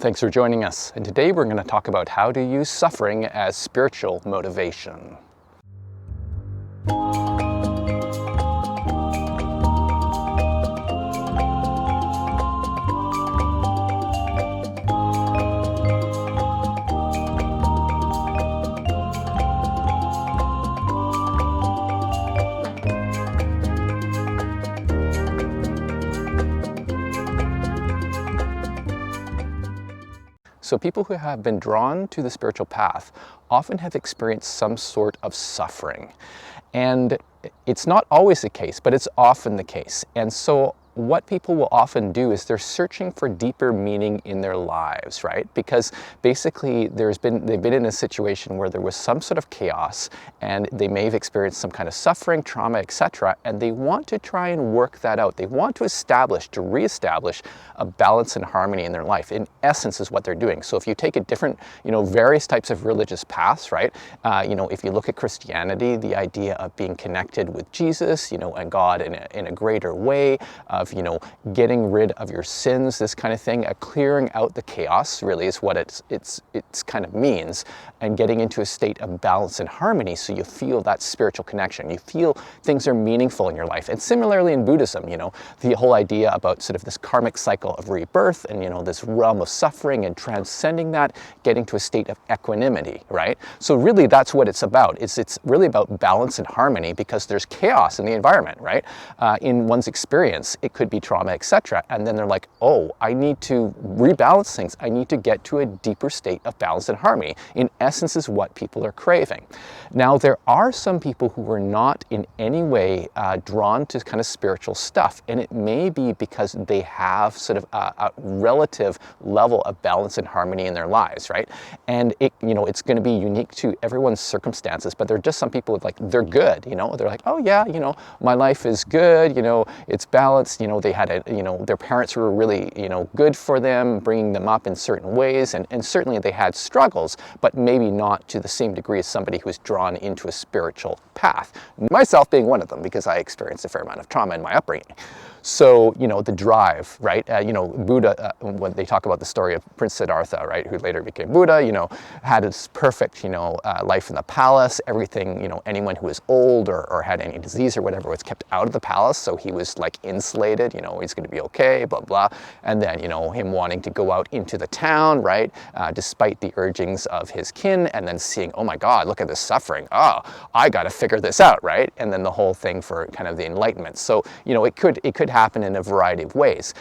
Thanks for joining us, and today we're going to talk about how to use suffering as spiritual motivation. So people who have been drawn to the spiritual path often have experienced some sort of suffering. And it's not always the case, but it's often the case. And so what people will often do is they're searching for deeper meaning in their lives, right? Because basically they've been in a situation where there was some sort of chaos and they may have experienced some kind of suffering, trauma, etc. And they want to try and work that out. They want to reestablish a balance and harmony in their life. In essence is what they're doing. So if you take a different, various types of religious paths, right? If you look at Christianity, the idea of being connected with Jesus, and God in a greater way, of getting rid of your sins, this kind of thing, clearing out the chaos really is what it's kind of means, and getting into a state of balance and harmony so you feel that spiritual connection. You feel things are meaningful in your life. And similarly in Buddhism, the whole idea about sort of this karmic cycle of rebirth and this realm of suffering and transcending that, getting to a state of equanimity, right? So really that's what it's about. It's really about balance and harmony because there's chaos in the environment, right? In one's experience, it could be trauma, etc. And then they're like, oh, I need to rebalance things. I need to get to a deeper state of balance and harmony. In essence is what people are craving. Now, there are some people who are not in any way drawn to kind of spiritual stuff. And it may be because they have sort of a relative level of balance and harmony in their lives, right? And it's going to be unique to everyone's circumstances, but there are just some people with they're good, they're like, oh yeah, my life is good, it's balanced, they had their parents were really, good for them, bringing them up in certain ways, and certainly they had struggles, but maybe not to the same degree as somebody who's drawn into a spiritual path. Myself being one of them, because I experienced a fair amount of trauma in my upbringing. So, the drive, right? Buddha, when they talk about the story of Prince Siddhartha, right, who later became Buddha, had this perfect, life in the palace. Everything, anyone who was old or had any disease or whatever was kept out of the palace. So he was insulated, he's going to be okay, blah, blah. And then, him wanting to go out into the town, right, despite the urgings of his kin, and then seeing, oh my God, look at this suffering. Oh, I got to figure this out, right? And then the whole thing for kind of the Enlightenment. So, it could happen in a variety of ways.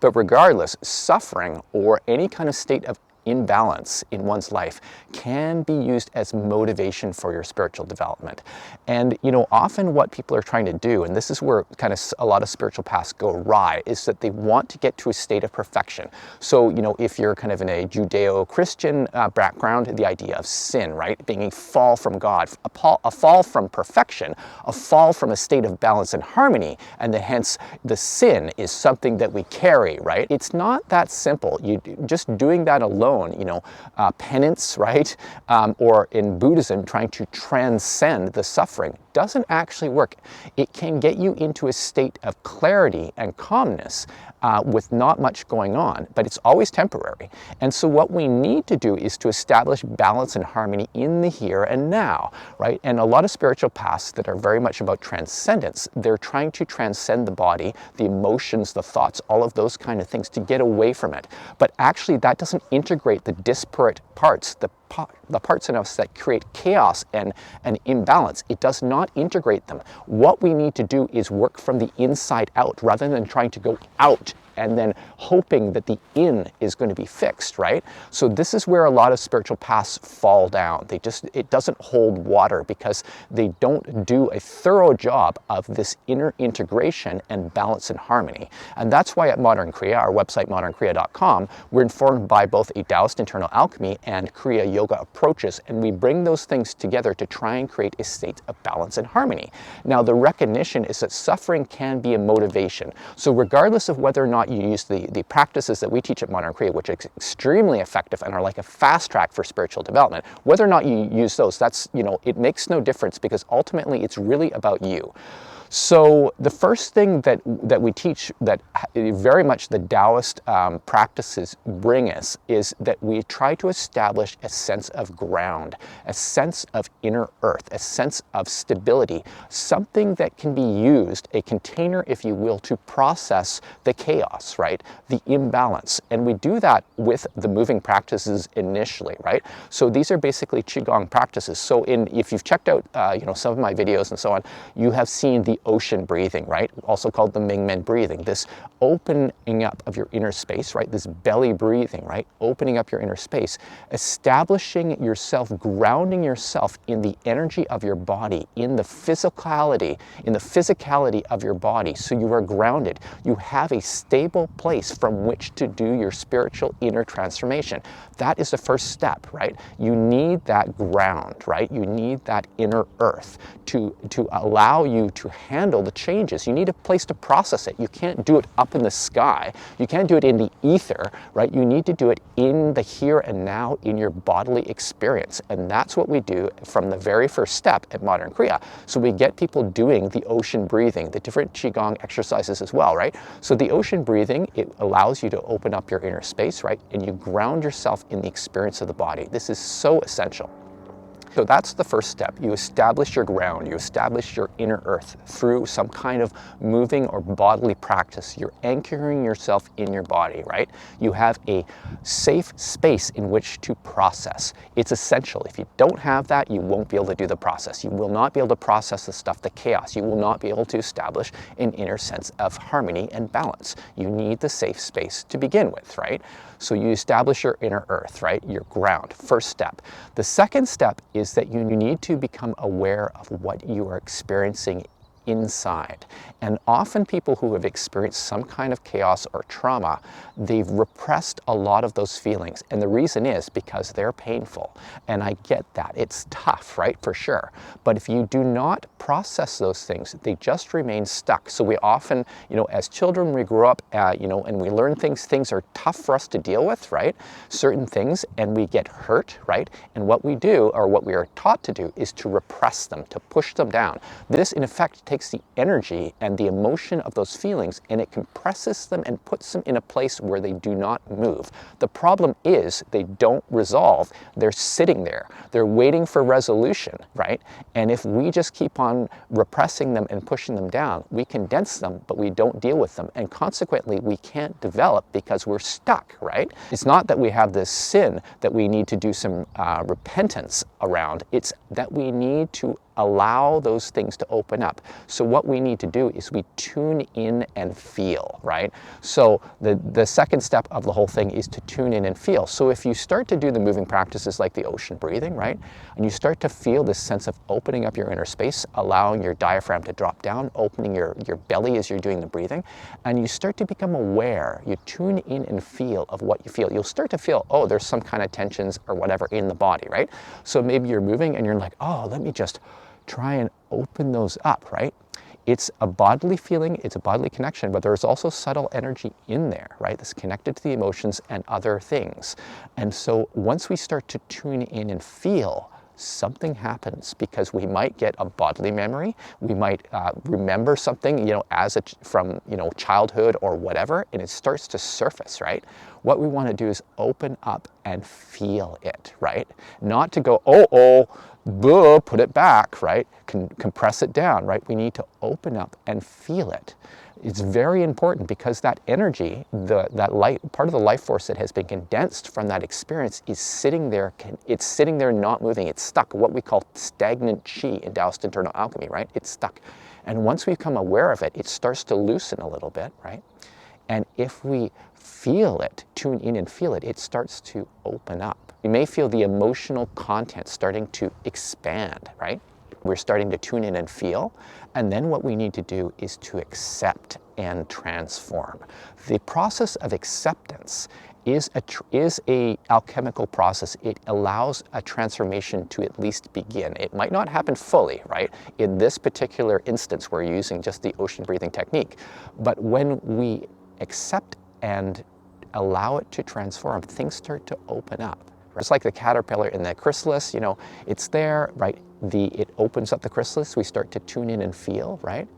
But regardless, suffering or any kind of state of imbalance in one's life can be used as motivation for your spiritual development. And often what people are trying to do, and this is where kind of a lot of spiritual paths go awry, is that they want to get to a state of perfection. So if you're kind of in a Judeo-Christian background, the idea of sin, right, being a fall from God, a fall from perfection, a fall from a state of balance and harmony, and then hence the sin is something that we carry, right? It's not that simple. Just doing that alone, penance, right? Or in Buddhism, trying to transcend the suffering doesn't actually work. It can get you into a state of clarity and calmness with not much going on, but it's always temporary. And so what we need to do is to establish balance and harmony in the here and now, right? And a lot of spiritual paths that are very much about transcendence, they're trying to transcend the body, the emotions, the thoughts, all of those kind of things to get away from it. But actually that doesn't integrate the disparate parts, the parts in us that create chaos and imbalance. It does not integrate them. What we need to do is work from the inside out rather than trying to go out and then hoping that the in is going to be fixed, right? So this is where a lot of spiritual paths fall down. It doesn't hold water because they don't do a thorough job of this inner integration and balance and harmony. And that's why at Modern Kriya, our website modernkriya.com, we're informed by both a Daoist internal alchemy and Kriya yoga approaches, and we bring those things together to try and create a state of balance and harmony. Now, the recognition is that suffering can be a motivation. So regardless of whether or not you use the practices that we teach at Modern Kriya, which are extremely effective and are like a fast track for spiritual development, whether or not you use those, it makes no difference because ultimately it's really about you. So the first thing that we teach, that very much the Daoist practices bring us, is that we try to establish a sense of ground, a sense of inner earth, a sense of stability, something that can be used, a container, if you will, to process the chaos, right? The imbalance. And we do that with the moving practices initially, right? So these are basically Qigong practices. So if you've checked out some of my videos and so on, you have seen the ocean breathing, right? Also called the Ming breathing, this opening up of your inner space, right? This belly breathing, right? Opening up your inner space, establishing yourself, grounding yourself in the energy of your body, in the physicality of your body. So you are grounded. You have a stable place from which to do your spiritual inner transformation. That is the first step, right? You need that ground, right? You need that inner earth to allow you to handle the changes. You need a place to process it. You can't do it up in the sky. You can't do it in the ether, right? You need to do it in the here and now, in your bodily experience. And that's what we do from the very first step at Modern Kriya. So we get people doing the ocean breathing, the different Qigong exercises as well, right? So the ocean breathing, it allows you to open up your inner space, right? And you ground yourself in the experience of the body. This is so essential. So that's the first step. You establish your ground, you establish your inner earth through some kind of moving or bodily practice. You're anchoring yourself in your body, right? You have a safe space in which to process. It's essential. If you don't have that, you won't be able to do the process. You will not be able to process the stuff, the chaos. You will not be able to establish an inner sense of harmony and balance. You need the safe space to begin with, right? So you establish your inner earth, right? Your ground, first step. The second step is that you need to become aware of what you are experiencing inside. And often people who have experienced some kind of chaos or trauma, they've repressed a lot of those feelings. And the reason is because they're painful. And I get that. It's tough, right? For sure. But if you do not process those things, they just remain stuck. So we often, as children, we grow up, and we learn things are tough for us to deal with, right? Certain things, and we get hurt, right? And what we do, or what we are taught to do, is to repress them, to push them down. This, in effect, takes the energy and the emotion of those feelings, and it compresses them and puts them in a place where they do not move. The problem is they don't resolve. They're sitting there. They're waiting for resolution, right? And if we just keep on repressing them and pushing them down, we condense them, but we don't deal with them. And consequently, we can't develop because we're stuck, right? It's not that we have this sin that we need to do some repentance around. It's that we need to allow those things to open up. So what we need to do is we tune in and feel, right? So the second step of the whole thing is to tune in and feel. So if you start to do the moving practices like the ocean breathing, right? And you start to feel this sense of opening up your inner space, allowing your diaphragm to drop down, opening your belly as you're doing the breathing, and you start to become aware, you tune in and feel of what you feel. You'll start to feel, oh, there's some kind of tensions or whatever in the body, right? So maybe you're moving and you're like, oh, let me just try and open those up, right? It's a bodily feeling, it's a bodily connection, but there's also subtle energy in there, right? That's connected to the emotions and other things. And so once we start to tune in and feel, something happens, because we might get a bodily memory, we might remember something, from childhood or whatever, and it starts to surface, right? What we want to do is open up and feel it, right? Not to go, put it back, right? Compress it down, right? We need to open up and feel it. It's very important, because that energy, that light, part of the life force that has been condensed from that experience, is sitting there. It's sitting there, not moving. It's stuck. What we call stagnant qi in Daoist internal alchemy, right? It's stuck. And once we become aware of it, it starts to loosen a little bit, right? And if we feel it, tune in and feel it, it starts to open up. You may feel the emotional content starting to expand, right? We're starting to tune in and feel. And then what we need to do is to accept and transform. The process of acceptance is a alchemical process. It allows a transformation to at least begin. It might not happen fully, right? In this particular instance, we're using just the ocean breathing technique. But when we accept and allow it to transform, things start to open up. It's like the caterpillar in the chrysalis, it's there, right? It opens up the chrysalis, we start to tune in and feel, right?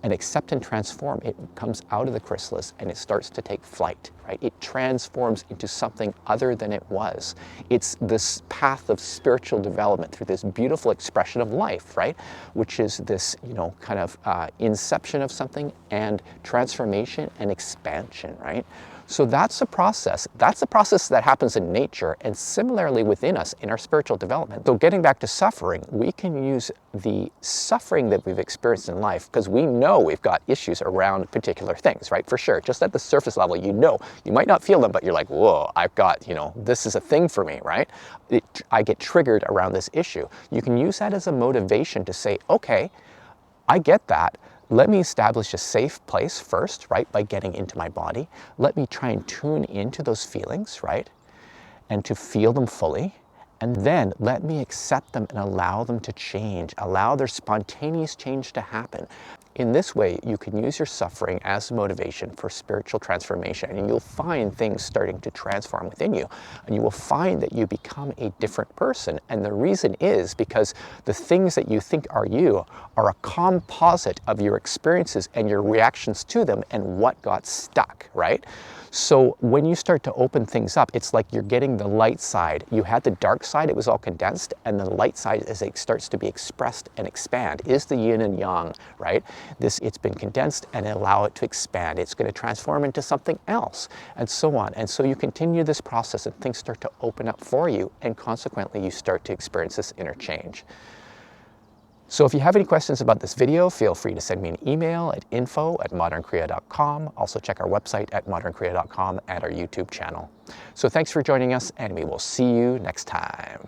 and accept and transform, it comes out of the chrysalis and it starts to take flight, right? It transforms into something other than it was. It's this path of spiritual development through this beautiful expression of life, right? Which is this, kind of inception of something and transformation and expansion, right? So that's a process. That's a process that happens in nature and similarly within us in our spiritual development. So getting back to suffering, we can use the suffering that we've experienced in life because we know we've got issues around particular things, right? For sure. Just at the surface level, you might not feel them, but you're like, whoa, I've got, this is a thing for me, right? I get triggered around this issue. You can use that as a motivation to say, okay, I get that. Let me establish a safe place first, right, by getting into my body. Let me try and tune into those feelings, right, and to feel them fully. And then let me accept them and allow them to change, allow their spontaneous change to happen. In this way, you can use your suffering as motivation for spiritual transformation, and you'll find things starting to transform within you. And you will find that you become a different person. And the reason is because the things that you think are you are a composite of your experiences and your reactions to them and what got stuck, right? So when you start to open things up, it's like you're getting the light side. You had the dark side, it was all condensed, and the light side, as it starts to be expressed and expand, is the yin and yang, right? It's been condensed and allow it to expand. It's going to transform into something else, and so on. And so you continue this process and things start to open up for you, and consequently you start to experience this inner change. So if you have any questions about this video, feel free to send me an email at info@modernkriya.com. Also check our website at modernkriya.com and our YouTube channel. So thanks for joining us, and we will see you next time.